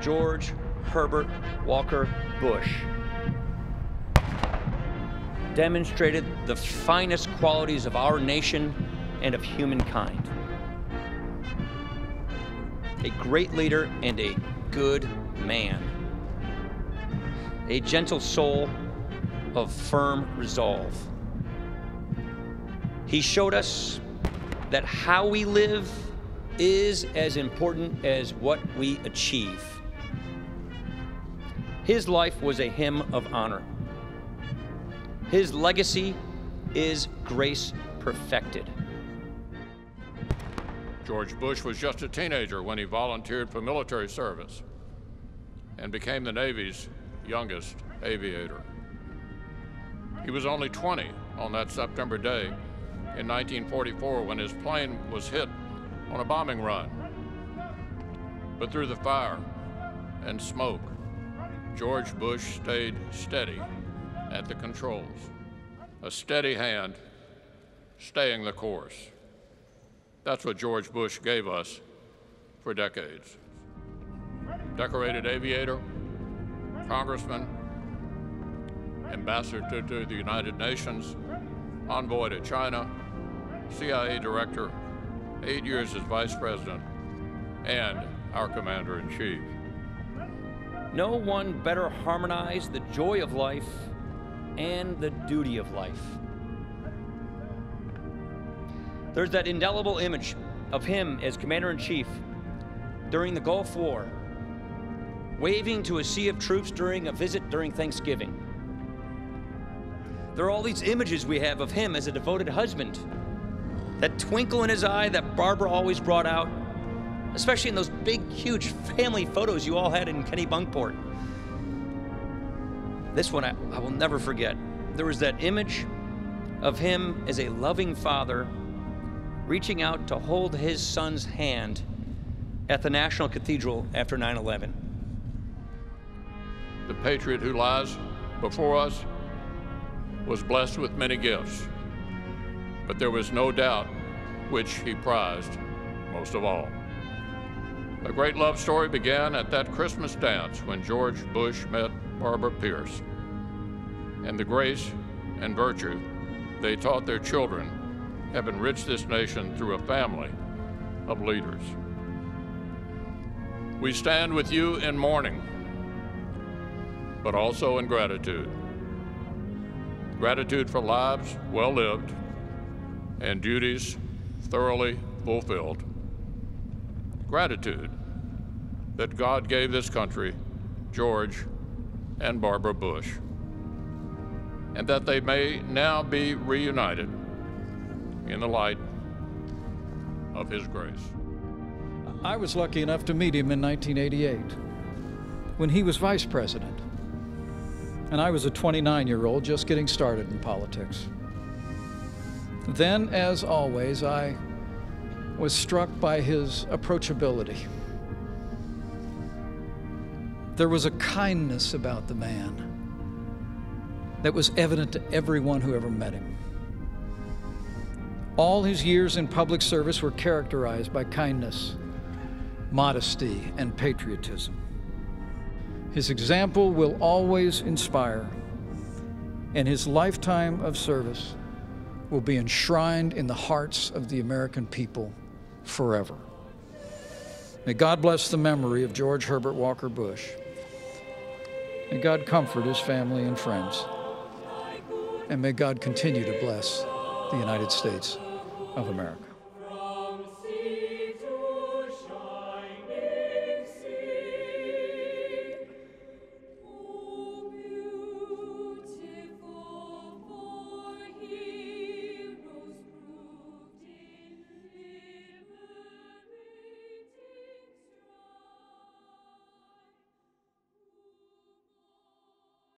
George Herbert Walker Bush demonstrated the finest qualities of our nation and of humankind. A great leader and a good man. A gentle soul of firm resolve. He showed us that how we live is as important as what we achieve. His life was a hymn of honor. His legacy is grace perfected. George Bush was just a teenager when he volunteered for military service and became the Navy's youngest aviator. He was only 20 on that September day in 1944 when his plane was hit on a bombing run. But through the fire and smoke, George Bush stayed steady at the controls, a steady hand staying the course. That's what George Bush gave us for decades. Decorated aviator, congressman, ambassador to the United Nations, envoy to China, CIA director, 8 years as vice president, and our commander-in-chief. No one better harmonized the joy of life and the duty of life. There's that indelible image of him as commander-in-chief during the Gulf War, waving to a sea of troops during a visit during Thanksgiving. There are all these images we have of him as a devoted husband. That twinkle in his eye that Barbara always brought out, especially in those big, huge family photos you all had in Kennebunkport. This one I will never forget. There was that image of him as a loving father reaching out to hold his son's hand at the National Cathedral after 9/11. The patriot who lies before us was blessed with many gifts, but there was no doubt which he prized most of all. A great love story began at that Christmas dance when George Bush met Barbara Pierce, and the grace and virtue they taught their children have enriched this nation through a family of leaders. We stand with you in mourning, but also in gratitude. Gratitude for lives well lived and duties thoroughly fulfilled. Gratitude that God gave this country George and Barbara Bush, and that they may now be reunited in the light of His grace. I was lucky enough to meet him in 1988 when he was vice president, and I was a 29-year-old just getting started in politics. Then, as always, I was struck by his approachability. There was a kindness about the man that was evident to everyone who ever met him. All his years in public service were characterized by kindness, modesty, and patriotism. His example will always inspire, and his lifetime of service will be enshrined in the hearts of the American people forever. May God bless the memory of George Herbert Walker Bush. May God comfort his family and friends. And may God continue to bless the United States of America.